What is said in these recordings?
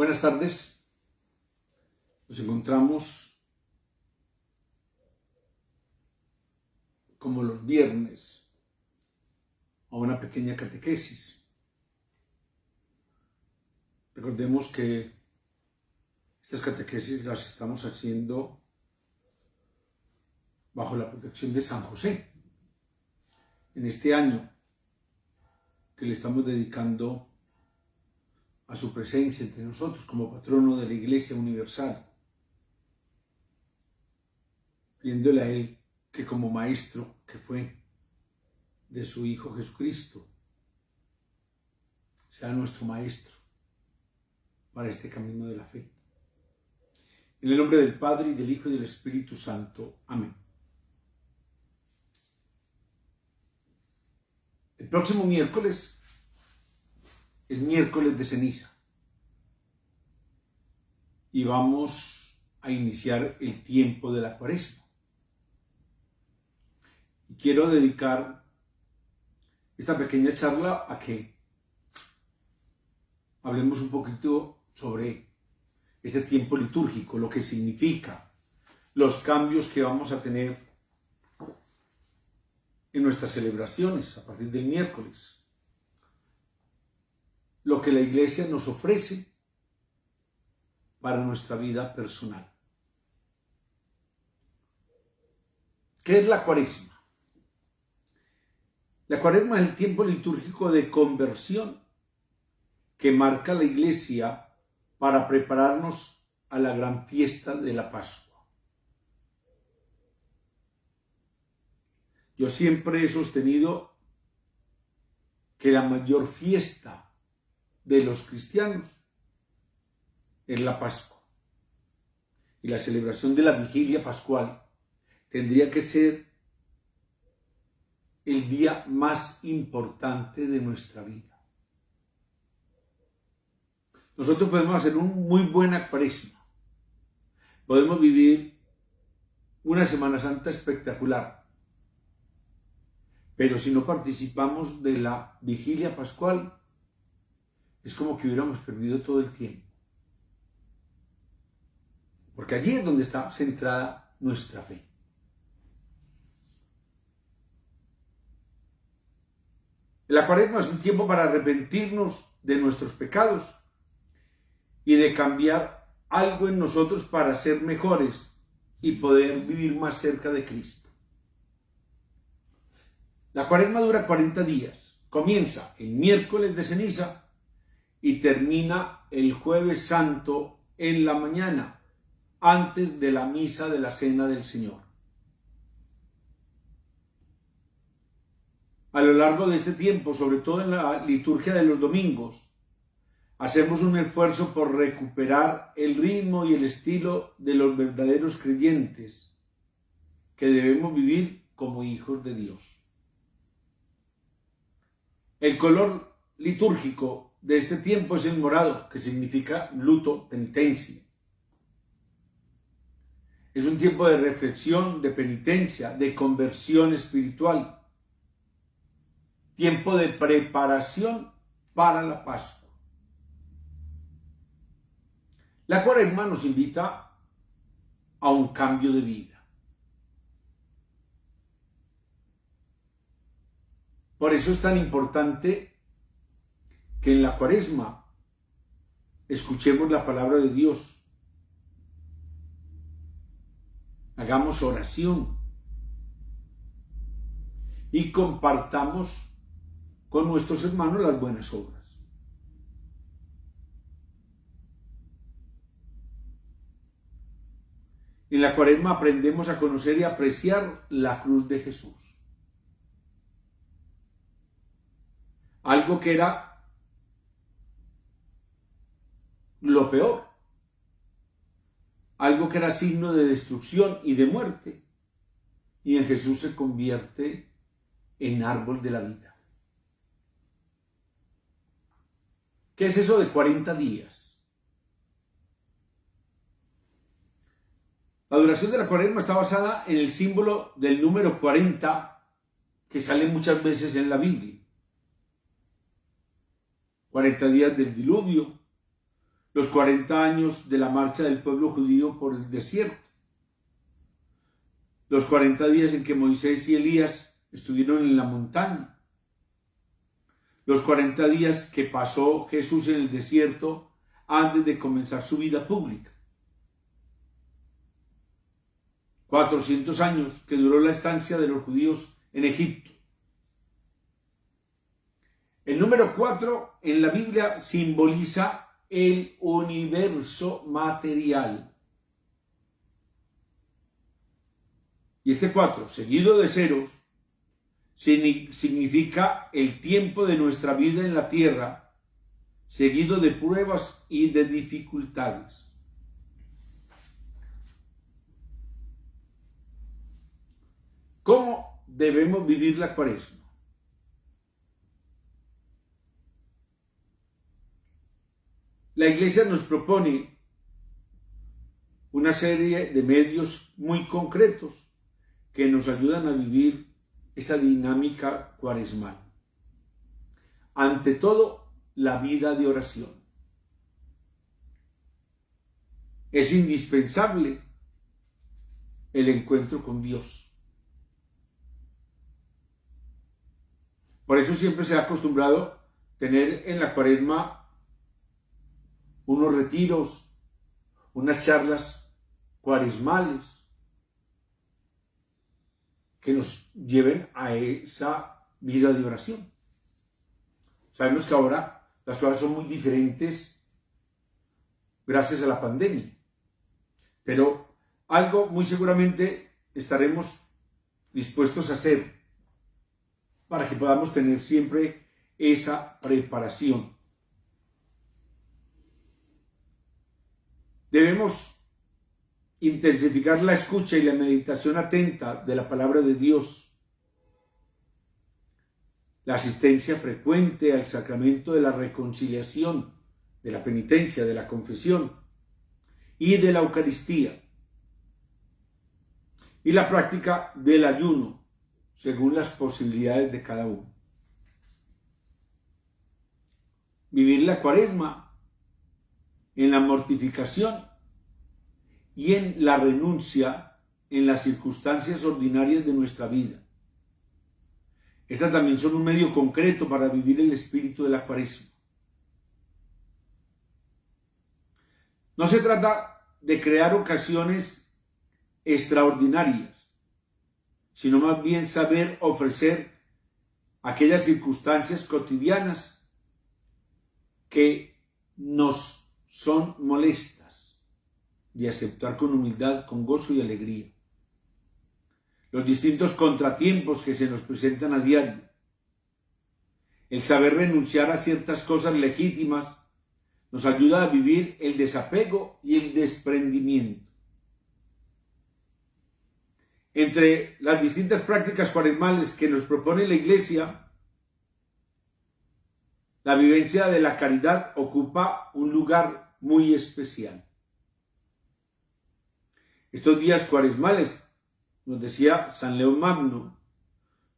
Buenas tardes, nos encontramos como los viernes a una pequeña catequesis. Recordemos que estas catequesis las estamos haciendo bajo la protección de San José. En este año que le estamos dedicando a su presencia entre nosotros como patrono de la Iglesia Universal, pidiéndole a Él que como maestro que fue de su Hijo Jesucristo, sea nuestro maestro para este camino de la fe. En el nombre del Padre, y del Hijo, y del Espíritu Santo. Amén. El próximo miércoles es miércoles de ceniza y vamos a iniciar el tiempo de la Cuaresma. Y quiero dedicar esta pequeña charla a que hablemos un poquito sobre este tiempo litúrgico, lo que significa, los cambios que vamos a tener en nuestras celebraciones a partir del miércoles, lo que la Iglesia nos ofrece para nuestra vida personal. ¿Qué es la Cuaresma? La Cuaresma es el tiempo litúrgico de conversión que marca la Iglesia para prepararnos a la gran fiesta de la Pascua. Yo siempre he sostenido que la mayor fiesta de los cristianos es la Pascua. Y la celebración de la vigilia pascual tendría que ser el día más importante de nuestra vida. Nosotros podemos hacer una muy buena Cuaresma. Podemos vivir una Semana Santa espectacular. Pero si no participamos de la vigilia pascual, es como que hubiéramos perdido todo el tiempo. Porque allí es donde está centrada nuestra fe. La Cuaresma es un tiempo para arrepentirnos de nuestros pecados y de cambiar algo en nosotros para ser mejores y poder vivir más cerca de Cristo. La Cuaresma dura 40 días. Comienza el miércoles de ceniza y termina el jueves santo en la mañana, antes de la misa de la Cena del Señor. A lo largo de este tiempo, sobre todo en la liturgia de los domingos, hacemos un esfuerzo por recuperar el ritmo y el estilo de los verdaderos creyentes que debemos vivir como hijos de Dios. El color litúrgico de este tiempo es el morado, que significa luto, penitencia. Es un tiempo de reflexión, de penitencia, de conversión espiritual. Tiempo de preparación para la Pascua. La Cuaresma nos invita a un cambio de vida. Por eso es tan importante que en la Cuaresma escuchemos la palabra de Dios, hagamos oración y compartamos con nuestros hermanos las buenas obras. En la Cuaresma aprendemos a conocer y apreciar la cruz de Jesús. Algo que era lo peor, algo que era signo de destrucción y de muerte, y en Jesús se convierte en árbol de la vida. ¿Qué es eso de 40 días? La duración de la Cuaresma está basada en el símbolo del número 40 que sale muchas veces en la Biblia. 40 días del diluvio, los 40 años de la marcha del pueblo judío por el desierto, los 40 días en que Moisés y Elías estuvieron en la montaña, los 40 días que pasó Jesús en el desierto antes de comenzar su vida pública, 400 años que duró la estancia de los judíos en Egipto. El número 4 en la Biblia simboliza el universo material. Y este 4, seguido de ceros, significa el tiempo de nuestra vida en la tierra, seguido de pruebas y de dificultades. ¿Cómo debemos vivir la Cuaresma? La Iglesia nos propone una serie de medios muy concretos que nos ayudan a vivir esa dinámica cuaresmal. Ante todo, la vida de oración. Es indispensable el encuentro con Dios. Por eso siempre se ha acostumbrado tener en la Cuaresma unos retiros, unas charlas cuaresmales que nos lleven a esa vida de oración. Sabemos que ahora las cosas son muy diferentes gracias a la pandemia, pero algo muy seguramente estaremos dispuestos a hacer para que podamos tener siempre esa preparación. Debemos intensificar la escucha y la meditación atenta de la palabra de Dios, la asistencia frecuente al sacramento de la reconciliación, de la penitencia, de la confesión y de la Eucaristía, y la práctica del ayuno, según las posibilidades de cada uno. Vivir la Cuaresma en la mortificación y en la renuncia en las circunstancias ordinarias de nuestra vida. Estas también son un medio concreto para vivir el espíritu de la Cuaresma. No se trata de crear ocasiones extraordinarias, sino más bien saber ofrecer aquellas circunstancias cotidianas que nos son molestas, de aceptar con humildad, con gozo y alegría los distintos contratiempos que se nos presentan a diario, el saber renunciar a ciertas cosas legítimas nos ayuda a vivir el desapego y el desprendimiento. Entre las distintas prácticas cuaresmales que nos propone la Iglesia, la vivencia de la caridad ocupa un lugar muy especial. Estos días cuaresmales, nos decía San León Magno,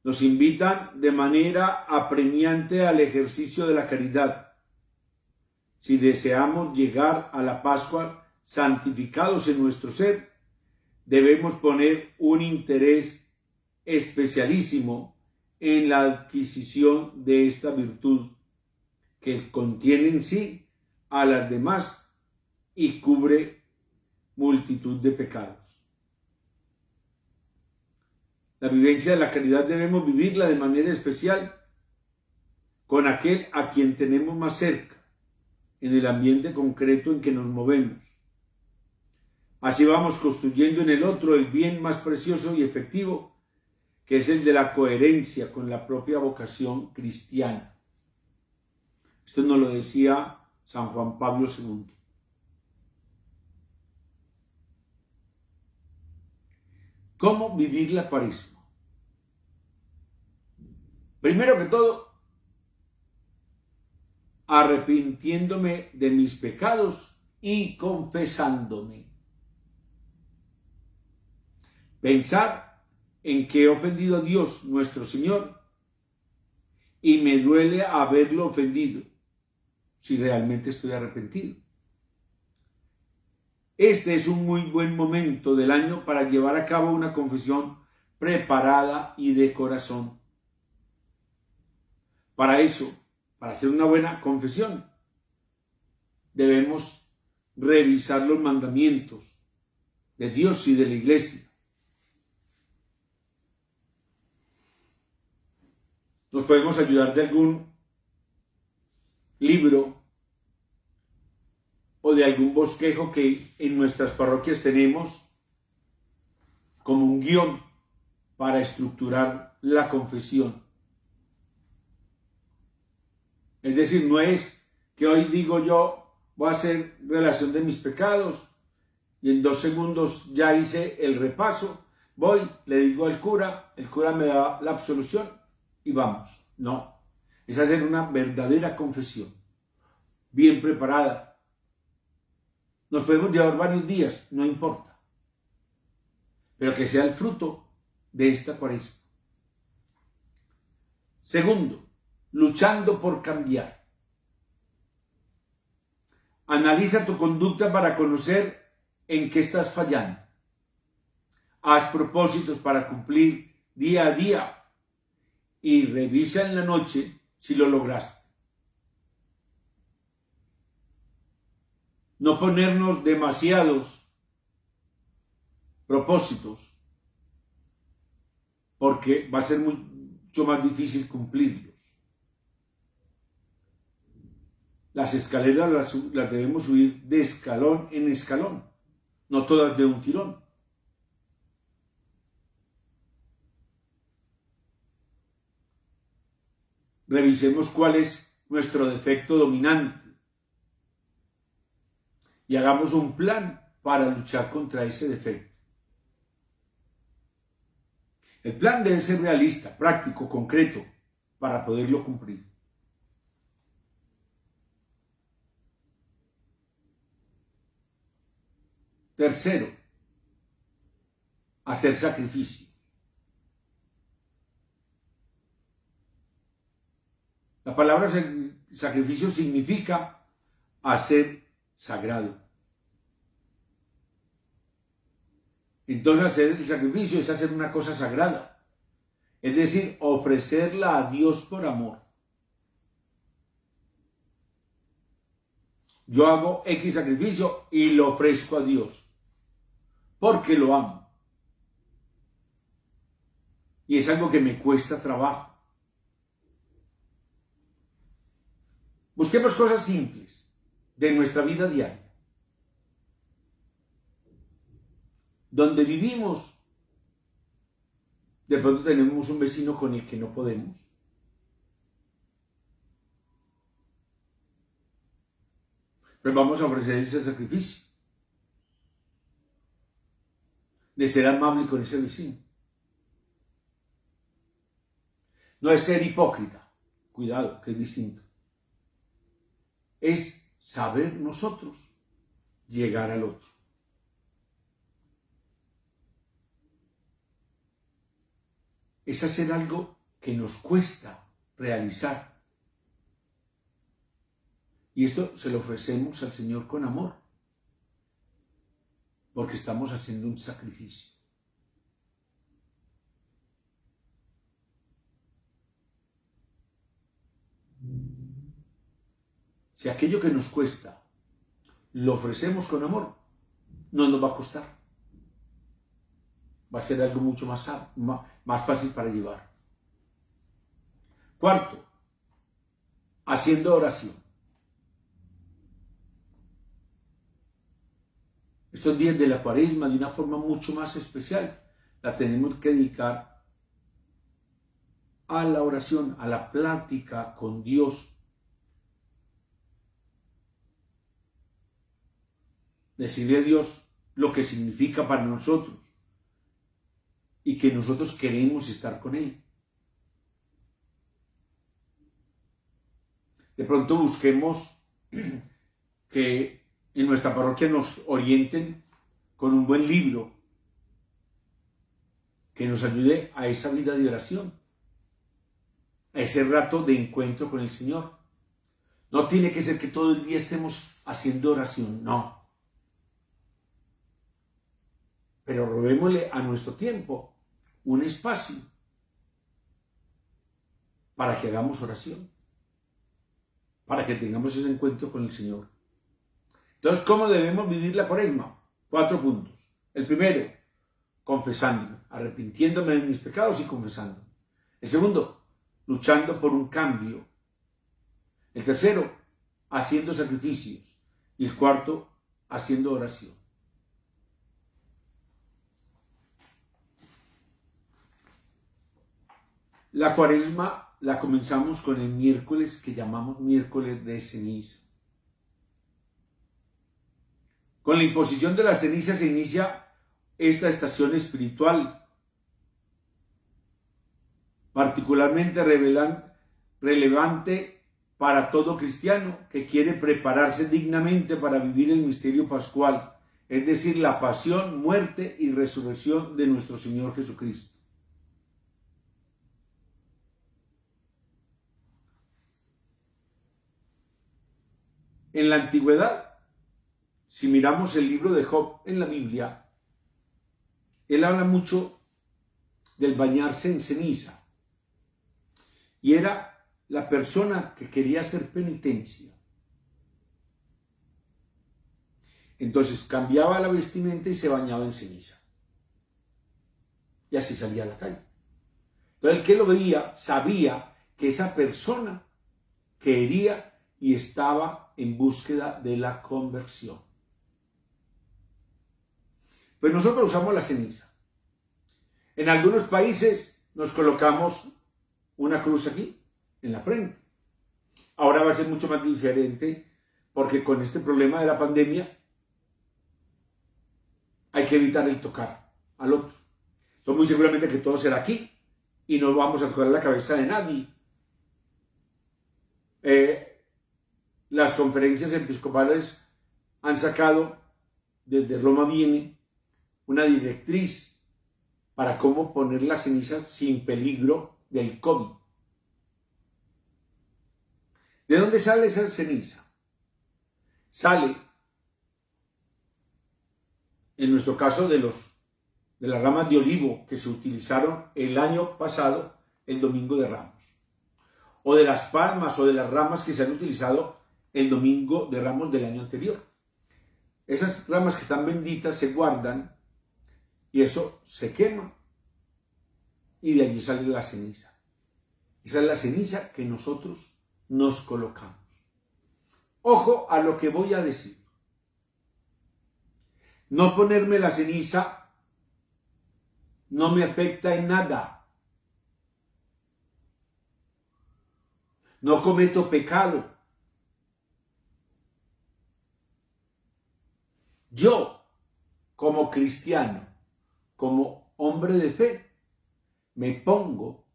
nos invitan de manera apremiante al ejercicio de la caridad. Si deseamos llegar a la Pascua santificados en nuestro ser, debemos poner un interés especialísimo en la adquisición de esta virtud que contiene en sí a las demás y cubre multitud de pecados. La vivencia de la caridad debemos vivirla de manera especial con aquel a quien tenemos más cerca, en el ambiente concreto en que nos movemos. Así vamos construyendo en el otro el bien más precioso y efectivo, que es el de la coherencia con la propia vocación cristiana. Esto nos lo decía San Juan Pablo II. ¿Cómo vivir la Cuaresma? Primero que todo, arrepintiéndome de mis pecados y confesándome. Pensar en que he ofendido a Dios, nuestro Señor, y me duele haberlo ofendido, si realmente estoy arrepentido. Este es un muy buen momento del año para llevar a cabo una confesión preparada y de corazón. Para eso, para hacer una buena confesión, debemos revisar los mandamientos de Dios y de la iglesia. Nos podemos ayudar de algún libro o de algún bosquejo que en nuestras parroquias tenemos como un guión para estructurar la confesión. Es decir, no es que hoy digo yo voy a hacer relación de mis pecados y en 2 segundos ya hice el repaso, voy, le digo al cura, el cura me da la absolución y vamos. No, es hacer una verdadera confesión, bien preparada. Nos podemos llevar varios días, no importa, pero que sea el fruto de esta cuaresma. Segundo, luchando por cambiar. Analiza tu conducta para conocer en qué estás fallando. Haz propósitos para cumplir día a día y revisa en la noche si lo lograste. No ponernos demasiados propósitos, porque va a ser mucho más difícil cumplirlos. Las escaleras las debemos subir de escalón en escalón, no todas de un tirón. Revisemos cuál es nuestro defecto dominante y hagamos un plan para luchar contra ese defecto. El plan debe ser realista, práctico, concreto, para poderlo cumplir. Tercero, hacer sacrificio. La palabra sacrificio significa hacer sagrado. Entonces hacer el sacrificio es hacer una cosa sagrada, es decir, ofrecerla a Dios por amor. Yo hago X sacrificio y lo ofrezco a Dios, porque lo amo. Y es algo que me cuesta trabajo. Busquemos cosas simples de nuestra vida diaria. Donde vivimos, de pronto tenemos un vecino con el que no podemos. Pero vamos a ofrecer ese sacrificio de ser amable con ese vecino. No es ser hipócrita, cuidado, que es distinto. Es saber nosotros llegar al otro. Es hacer algo que nos cuesta realizar. Y esto se lo ofrecemos al Señor con amor, porque estamos haciendo un sacrificio. Si aquello que nos cuesta lo ofrecemos con amor, no nos va a costar. Va a ser algo mucho más fácil para llevar. Cuarto, haciendo oración. Estos días de la cuaresma, de una forma mucho más especial, la tenemos que dedicar a la oración, a la plática con Dios. Decirle a Dios lo que significa para nosotros y que nosotros queremos estar con Él. De pronto busquemos que en nuestra parroquia nos orienten con un buen libro que nos ayude a esa vida de oración, a ese rato de encuentro con el Señor. No tiene que ser que todo el día estemos haciendo oración, no. pero robémosle a nuestro tiempo un espacio para que hagamos oración, para que tengamos ese encuentro con el Señor. Entonces, ¿cómo debemos vivir la Cuaresma? 4 puntos. El primero, confesándome, arrepintiéndome de mis pecados y confesando. El segundo, luchando por un cambio. El tercero, haciendo sacrificios. Y el cuarto, haciendo oración. La Cuaresma la comenzamos con el miércoles que llamamos miércoles de ceniza. Con la imposición de la ceniza se inicia esta estación espiritual, particularmente relevante para todo cristiano que quiere prepararse dignamente para vivir el misterio pascual, es decir, la pasión, muerte y resurrección de nuestro Señor Jesucristo. En la antigüedad, si miramos el libro de Job en la Biblia, él habla mucho del bañarse en ceniza. Y era la persona que quería hacer penitencia. Entonces cambiaba la vestimenta y se bañaba en ceniza. Y así salía a la calle. Entonces el que lo veía sabía que esa persona quería y estaba en búsqueda de la conversión. Pues nosotros usamos la ceniza. En algunos países nos colocamos una cruz aquí, en la frente. Ahora va a ser mucho más diferente porque con este problema de la pandemia hay que evitar el tocar al otro. Entonces muy seguramente que todo será aquí y no vamos a tocar la cabeza de nadie. Las conferencias episcopales han sacado, desde Roma viene, una directriz para cómo poner la ceniza sin peligro del COVID. ¿De dónde sale esa ceniza? Sale, en nuestro caso, de las ramas de olivo que se utilizaron el año pasado, el Domingo de Ramos. O de las palmas o de las ramas que se han utilizado el Domingo de Ramos del año anterior. Esas ramas que están benditas se guardan y eso se quema. Y de allí sale la ceniza. Esa es la ceniza que nosotros nos colocamos. Ojo a lo que voy a decir. No ponerme la ceniza no me afecta en nada. No cometo pecado. Yo, como cristiano, como hombre de fe, me pongo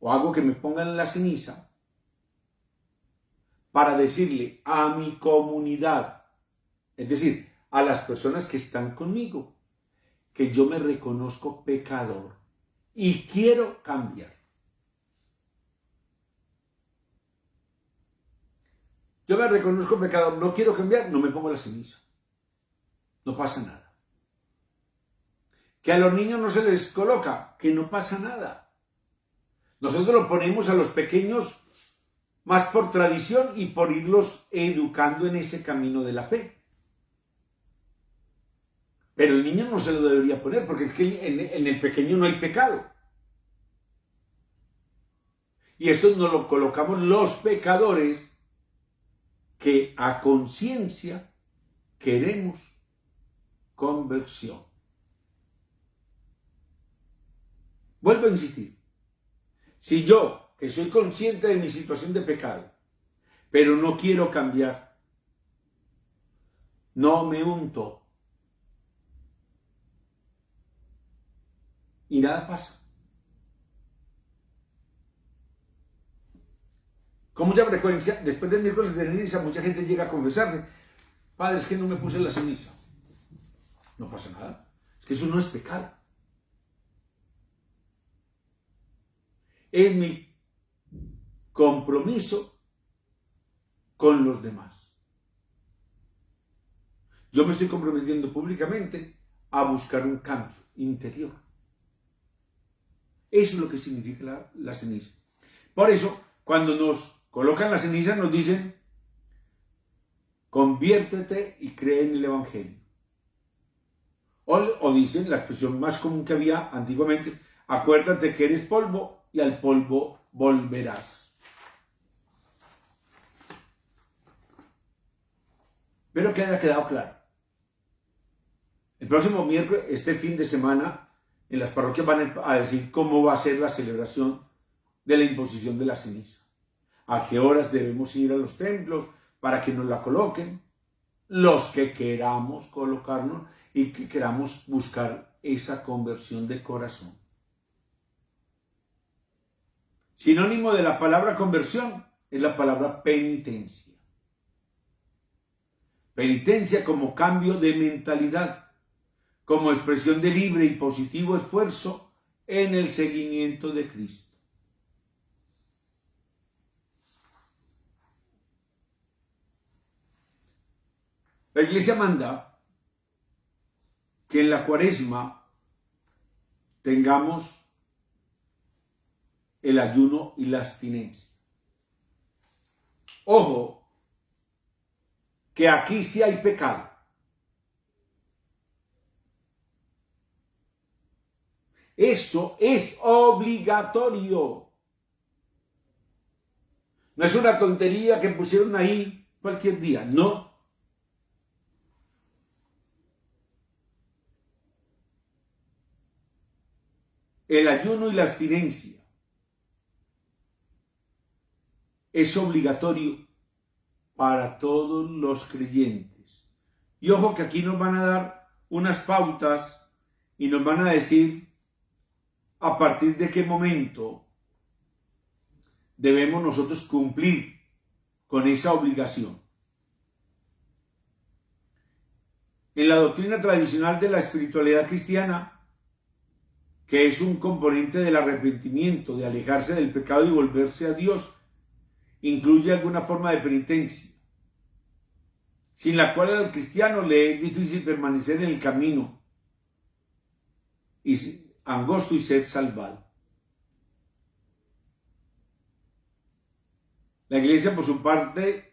o hago que me pongan la ceniza para decirle a mi comunidad, es decir, a las personas que están conmigo, que yo me reconozco pecador y quiero cambiar. Yo me reconozco pecador, no quiero cambiar, no me pongo la ceniza. No pasa nada. Que a los niños no se les coloca, que no pasa nada. Nosotros lo ponemos a los pequeños más por tradición y por irlos educando en ese camino de la fe. Pero el niño no se lo debería poner, porque es que en el pequeño no hay pecado. Y esto nos lo colocamos los pecadores que a conciencia queremos conversión. Vuelvo a insistir. Si yo, que soy consciente de mi situación de pecado, pero no quiero cambiar, no me unto y nada pasa. Con mucha frecuencia, después del miércoles de ceniza, mucha gente llega a confesarse: padre, es que no me puse la ceniza. No pasa nada. Es que eso no es pecado. Es mi compromiso con los demás. Yo me estoy comprometiendo públicamente a buscar un cambio interior. Eso es lo que significa la ceniza. Por eso, cuando nos colocan la ceniza, nos dicen, conviértete y cree en el Evangelio. O dicen, la expresión más común que había antiguamente, acuérdate que eres polvo y al polvo volverás. Espero que haya quedado claro. El próximo miércoles, este fin de semana, en las parroquias van a decir cómo va a ser la celebración de la imposición de la ceniza. A qué horas debemos ir a los templos para que nos la coloquen. Los que queramos colocarnos y que queramos buscar esa conversión de corazón. Sinónimo de la palabra conversión es la palabra penitencia. Penitencia como cambio de mentalidad, como expresión de libre y positivo esfuerzo en el seguimiento de Cristo. La Iglesia manda que en la Cuaresma tengamos el ayuno y la abstinencia. Ojo, que aquí sí hay pecado. Eso es obligatorio. No es una tontería que pusieron ahí cualquier día, no. El ayuno y la abstinencia es obligatorio para todos los creyentes. Y ojo que aquí nos van a dar unas pautas y nos van a decir a partir de qué momento debemos nosotros cumplir con esa obligación. En la doctrina tradicional de la espiritualidad cristiana, que es un componente del arrepentimiento, de alejarse del pecado y volverse a Dios, incluye alguna forma de penitencia, sin la cual al cristiano le es difícil permanecer en el camino angosto y ser salvado. La Iglesia, por su parte,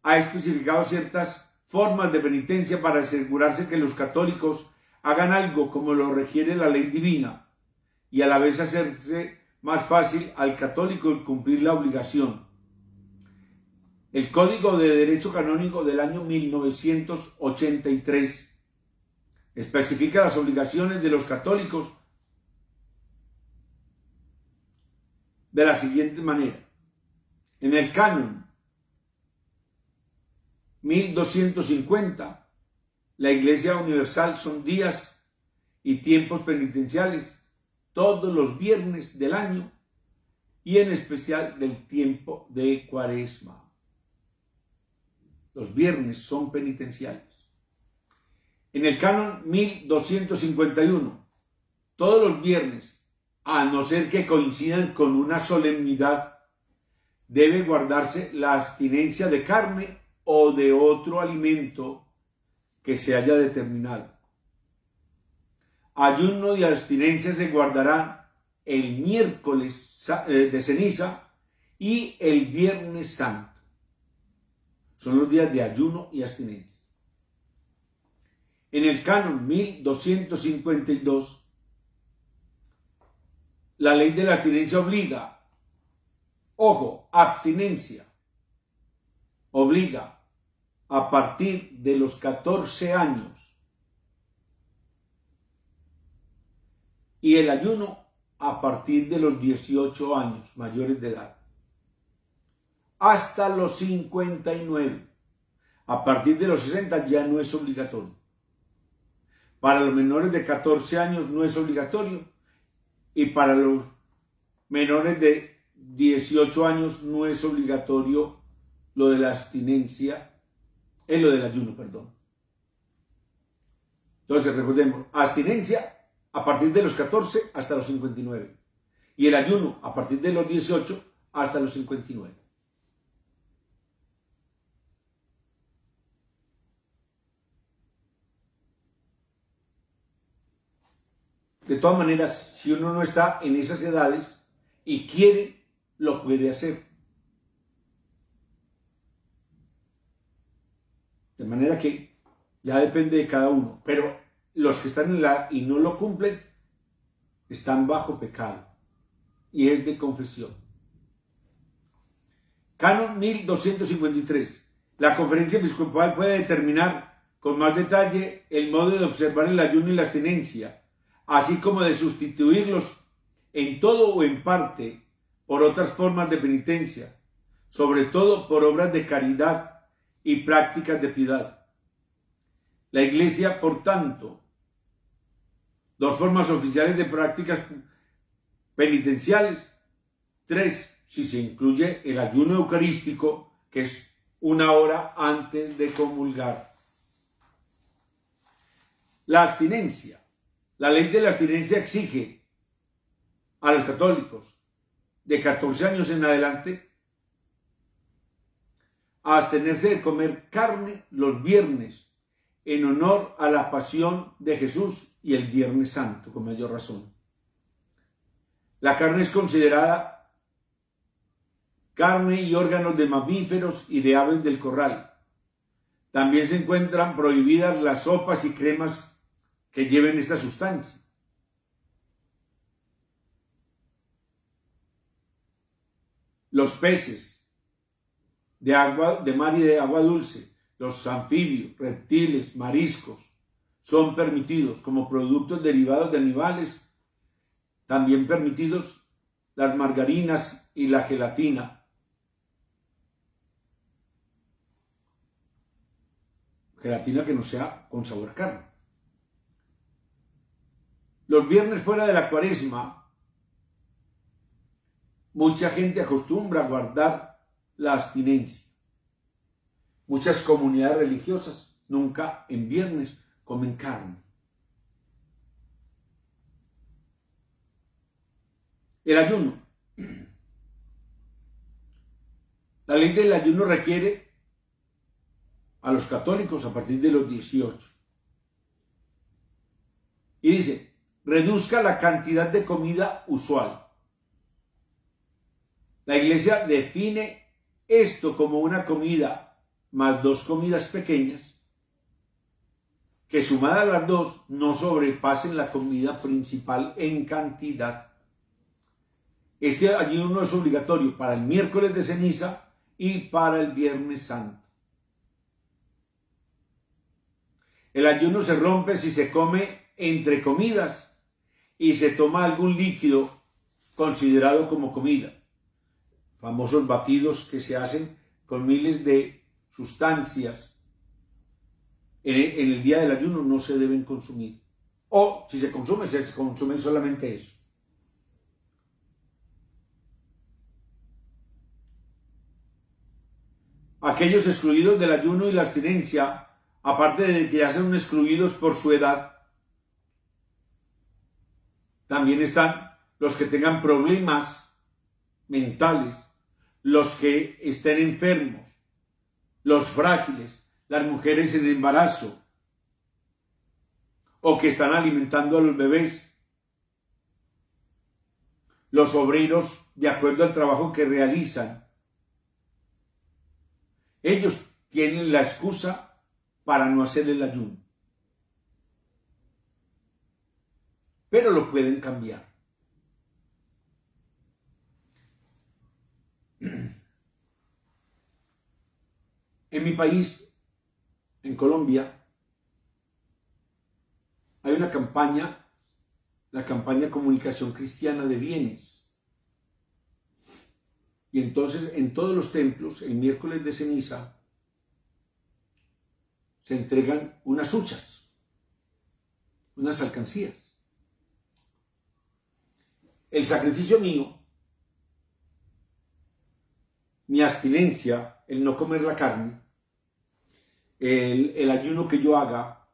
ha especificado ciertas formas de penitencia para asegurarse que los católicos hagan algo como lo requiere la ley divina y a la vez hacerse más fácil al católico el cumplir la obligación. El Código de Derecho Canónico del año 1983 especifica las obligaciones de los católicos de la siguiente manera. En el canon 1250, la Iglesia Universal son días y tiempos penitenciales todos los viernes del año y en especial del tiempo de Cuaresma. Los viernes son penitenciales. En el canon 1251, todos los viernes, a no ser que coincidan con una solemnidad, debe guardarse la abstinencia de carne o de otro alimento que se haya determinado. Ayuno y abstinencia se guardará el miércoles de ceniza y el viernes santo. Son los días de ayuno y abstinencia. En el canon 1252, la ley de la abstinencia obliga, ojo, abstinencia, obliga a partir de los 14 años y el ayuno a partir de los 18 años mayores de edad hasta los 59. A partir de los 60 ya no es obligatorio. Para los menores de 14 años no es obligatorio y para los menores de 18 años no es obligatorio lo de la abstinencia, lo del ayuno, perdón. Entonces recordemos, abstinencia a partir de los 14 hasta los 59 y el ayuno a partir de los 18 hasta los 59. de todas maneras, si uno no está en esas edades y quiere, lo puede hacer. De manera que ya depende de cada uno. Pero los que están en la edad y no lo cumplen, están bajo pecado. Y es de confesión. Canon 1253. La conferencia episcopal puede determinar con más detalle el modo de observar el ayuno y la abstinencia, así como de sustituirlos en todo o en parte por otras formas de penitencia, sobre todo por obras de caridad y prácticas de piedad. La Iglesia, por tanto, dos formas oficiales de prácticas penitenciales, tres, si se incluye el ayuno eucarístico, que es 1 hora antes de comulgar. La abstinencia. La ley de la abstinencia exige a los católicos de 14 años en adelante a abstenerse de comer carne los viernes en honor a la pasión de Jesús y el Viernes Santo, con mayor razón. La carne es considerada carne y órganos de mamíferos y de aves del corral. También se encuentran prohibidas las sopas y cremas que lleven esta sustancia. Los peces de mar y de agua dulce, los anfibios, reptiles, mariscos, son permitidos como productos derivados de animales. También permitidos las margarinas y la gelatina. Gelatina que no sea con sabor a carne. Los viernes fuera de la Cuaresma, mucha gente acostumbra a guardar la abstinencia. Muchas comunidades religiosas nunca en viernes comen carne. El ayuno. La ley del ayuno requiere a los católicos a partir de los 18. Y dice, reduzca la cantidad de comida usual. La Iglesia define esto como una comida más 2 comidas pequeñas, que sumadas las 2 no sobrepasen la comida principal en cantidad. Este ayuno es obligatorio para el miércoles de ceniza y para el Viernes Santo. El ayuno se rompe si se come entre comidas y se toma algún líquido considerado como comida. Famosos batidos que se hacen con miles de sustancias en el día del ayuno no se deben consumir. O si se consume solamente eso. Aquellos excluidos del ayuno y la abstinencia, aparte de que ya son excluidos por su edad, también están los que tengan problemas mentales, los que estén enfermos, los frágiles, las mujeres en embarazo, o que están alimentando a los bebés, los obreros de acuerdo al trabajo que realizan. Ellos tienen la excusa para no hacer el ayuno. Pero lo pueden cambiar. En mi país, en Colombia, hay una campaña, la campaña Comunicación Cristiana de Bienes. Y entonces en todos los templos, el miércoles de ceniza, se entregan unas huchas, unas alcancías. El sacrificio mío, mi abstinencia, el no comer la carne, el ayuno que yo haga,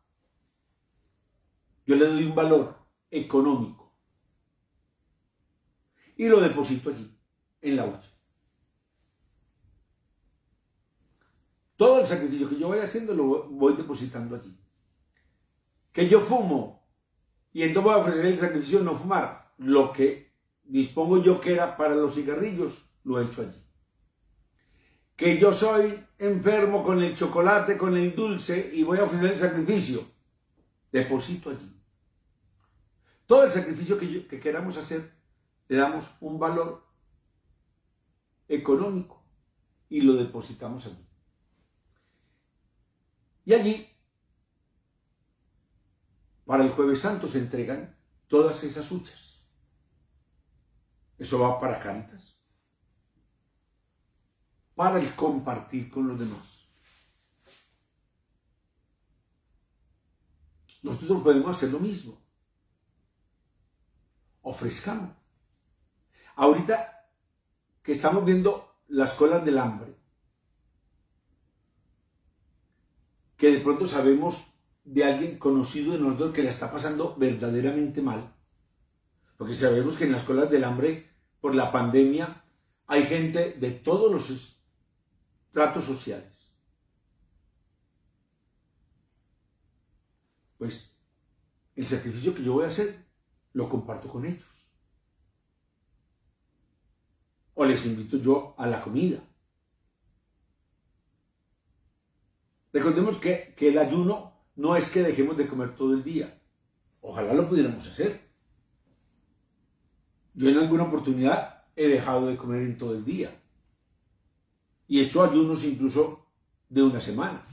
yo le doy un valor económico y lo deposito allí, en la hucha. Todo el sacrificio que yo voy haciendo lo voy depositando allí. Que yo fumo Y entonces voy a ofrecer el sacrificio de no fumar. Lo que dispongo yo que era para los cigarrillos, lo he hecho allí. Que yo soy enfermo con el chocolate, con el dulce, y voy a ofrecer el sacrificio, deposito allí. Todo el sacrificio que queramos hacer, le damos un valor económico y lo depositamos allí. Y allí, para el Jueves Santo se entregan todas esas huchas. Eso va para Cáritas, para el compartir con los demás. Nosotros podemos hacer lo mismo. Ofrezcamos. Ahorita que estamos viendo las colas del hambre, que de pronto sabemos de alguien conocido de nosotros que la está pasando verdaderamente mal, porque sabemos que en las colas del hambre, por la pandemia, hay gente de todos los estratos sociales. Pues el sacrificio que yo voy a hacer, lo comparto con ellos. O les invito yo a la comida. Recordemos que el ayuno no es que dejemos de comer todo el día. Ojalá lo pudiéramos hacer. Yo en alguna oportunidad he dejado de comer en todo el día. Y he hecho ayunos incluso de una semana.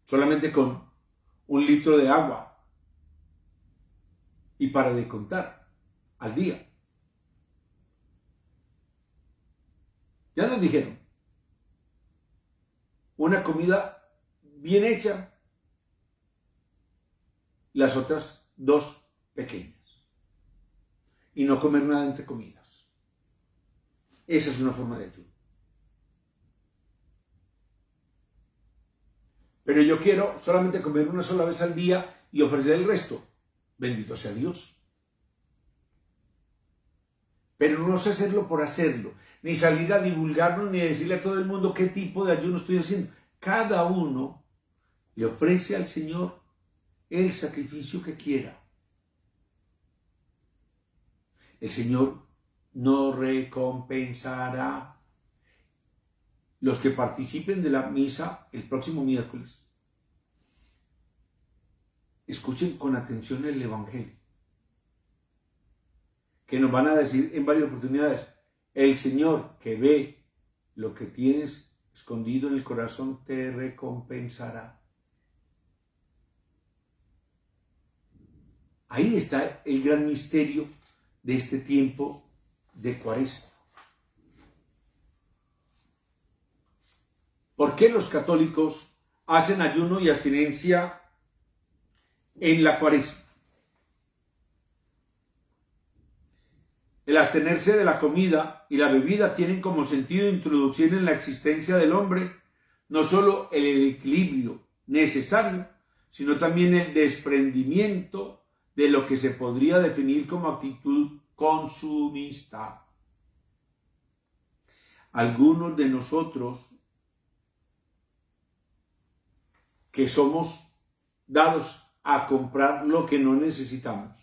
Solamente con 1 litro de agua. Y para de contar al día. Ya nos dijeron. Una comida bien hecha. Las otras 2 pequeñas. Y no comer nada entre comidas. Esa es una forma de ayuno. Pero yo quiero solamente comer una sola vez al día y ofrecer el resto. Bendito sea Dios. Pero no sé hacerlo por hacerlo, ni salir a divulgarnos, ni decirle a todo el mundo qué tipo de ayuno estoy haciendo. Cada uno le ofrece al Señor el sacrificio que quiera. El Señor no recompensará. Los que participen de la misa el próximo miércoles, escuchen con atención el Evangelio, que nos van a decir en varias oportunidades: el Señor que ve lo que tienes escondido en el corazón te recompensará. Ahí está el gran misterio de este tiempo de Cuaresma. ¿Por qué los católicos hacen ayuno y abstinencia en la Cuaresma? El abstenerse de la comida y la bebida tienen como sentido de introducción en la existencia del hombre no solo el equilibrio necesario, sino también el desprendimiento de lo que se podría definir como actitud consumista. Algunos de nosotros que somos dados a comprar lo que no necesitamos,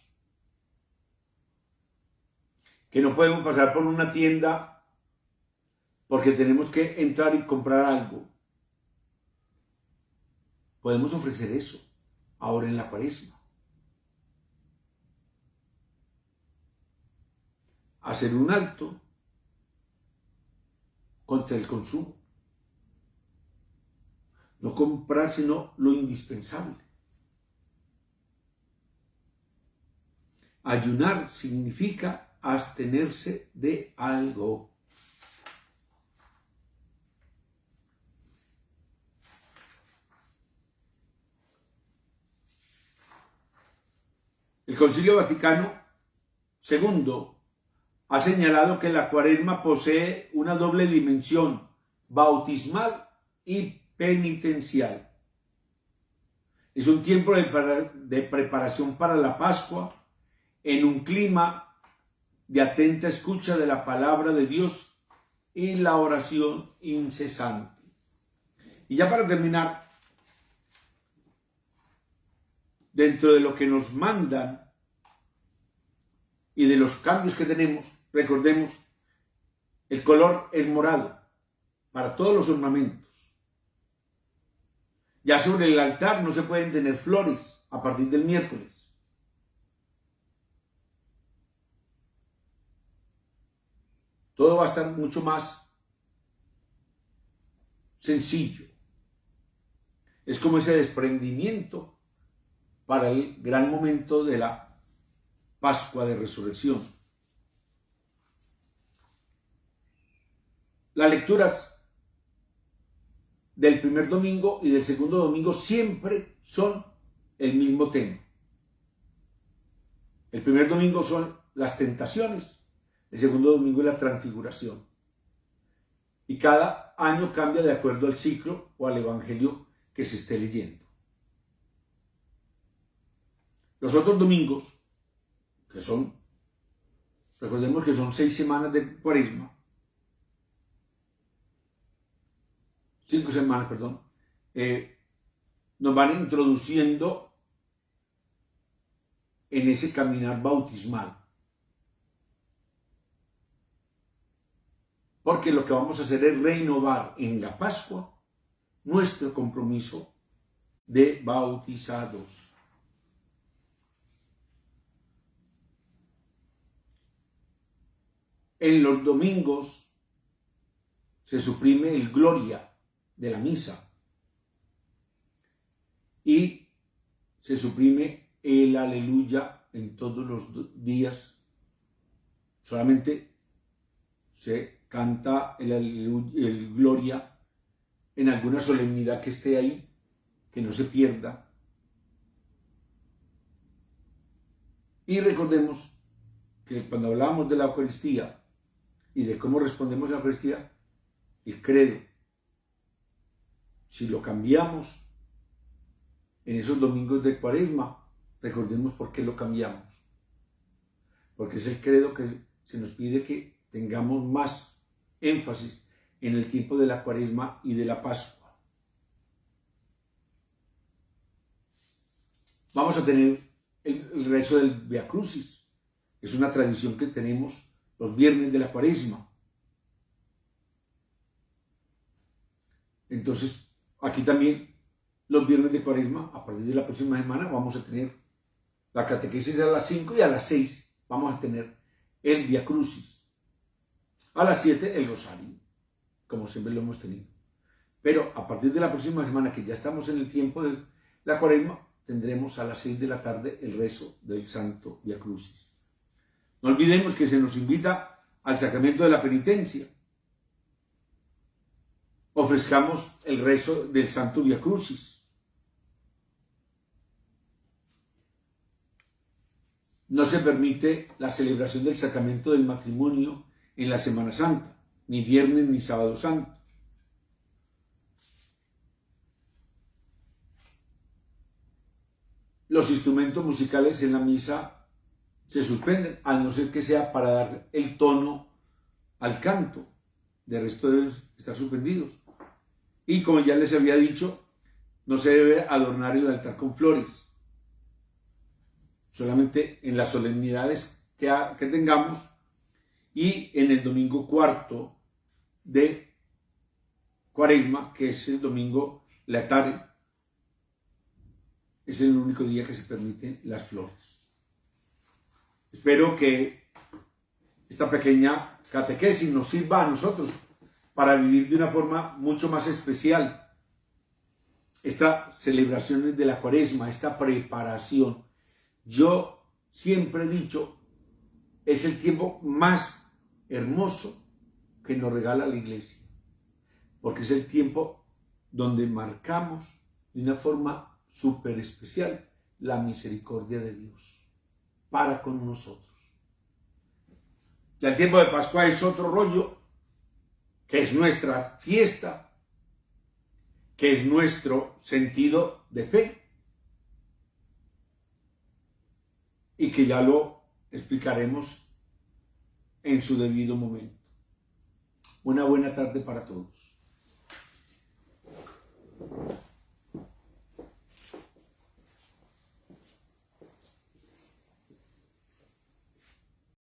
que no podemos pasar por una tienda porque tenemos que entrar y comprar algo. Podemos ofrecer eso ahora en la Cuaresma. Hacer un alto contra el consumo. No comprar sino lo indispensable. Ayunar significa abstenerse de algo. El Concilio Vaticano II ha señalado que la Cuaresma posee una doble dimensión, bautismal y penitencial. Es un tiempo de preparación para la Pascua en un clima de atenta escucha de la palabra de Dios y la oración incesante. Y ya para terminar, dentro de lo que nos mandan y de los cambios que tenemos, recordemos, el color es morado para todos los ornamentos. Ya sobre el altar no se pueden tener flores a partir del miércoles. Todo va a estar mucho más sencillo. Es como ese desprendimiento para el gran momento de la Pascua de Resurrección. Las lecturas del primer domingo y del segundo domingo siempre son el mismo tema. El primer domingo son las tentaciones, el segundo domingo es la transfiguración. Y cada año cambia de acuerdo al ciclo o al evangelio que se esté leyendo. Los otros domingos, que son, recordemos que son 6 semanas de Cuaresma, 5 semanas, perdón, nos van introduciendo en ese caminar bautismal. Porque lo que vamos a hacer es renovar en la Pascua nuestro compromiso de bautizados. En los domingos se suprime el gloria de la misa y se suprime el aleluya en todos los días. Solamente se canta el gloria en alguna solemnidad que esté ahí, que no se pierda. Y recordemos que cuando hablamos de la Eucaristía y de cómo respondemos a la Eucaristía, el credo, si lo cambiamos en esos domingos de Cuaresma, recordemos por qué lo cambiamos. Porque es el credo que se nos pide que tengamos más énfasis en el tiempo de la Cuaresma y de la Pascua. Vamos a tener el rezo del Via Crucis. Es una tradición que tenemos los viernes de la Cuaresma. Entonces, aquí también, los viernes de Cuaresma, a partir de la próxima semana, vamos a tener la catequesis a las 5 y a las 6 vamos a tener el Via Crucis. A las 7 el Rosario, como siempre lo hemos tenido. Pero a partir de la próxima semana, que ya estamos en el tiempo de la Cuaresma, tendremos a las 6 de la tarde el rezo del Santo Via Crucis. No olvidemos que se nos invita al sacramento de la penitencia. Ofrezcamos el rezo del Santo Via Crucis. No se permite la celebración del sacramento del matrimonio en la Semana Santa, ni viernes ni sábado santo. Los instrumentos musicales en la misa se suspenden, a no ser que sea para dar el tono al canto. De resto deben estar suspendidos. Y como ya les había dicho, no se debe adornar el altar con flores. Solamente en las solemnidades que tengamos y en el domingo cuarto de Cuaresma, que es el domingo Laetare, es el único día que se permiten las flores. Espero que esta pequeña catequesis nos sirva a nosotros para vivir de una forma mucho más especial estas celebraciones de la Cuaresma, esta preparación. Yo siempre he dicho, es el tiempo más hermoso que nos regala la Iglesia, porque es el tiempo donde marcamos de una forma súper especial la misericordia de Dios para con nosotros. Ya el tiempo de Pascua es otro rollo, que es nuestra fiesta, que es nuestro sentido de fe, y que ya lo explicaremos en su debido momento. Una buena tarde para todos.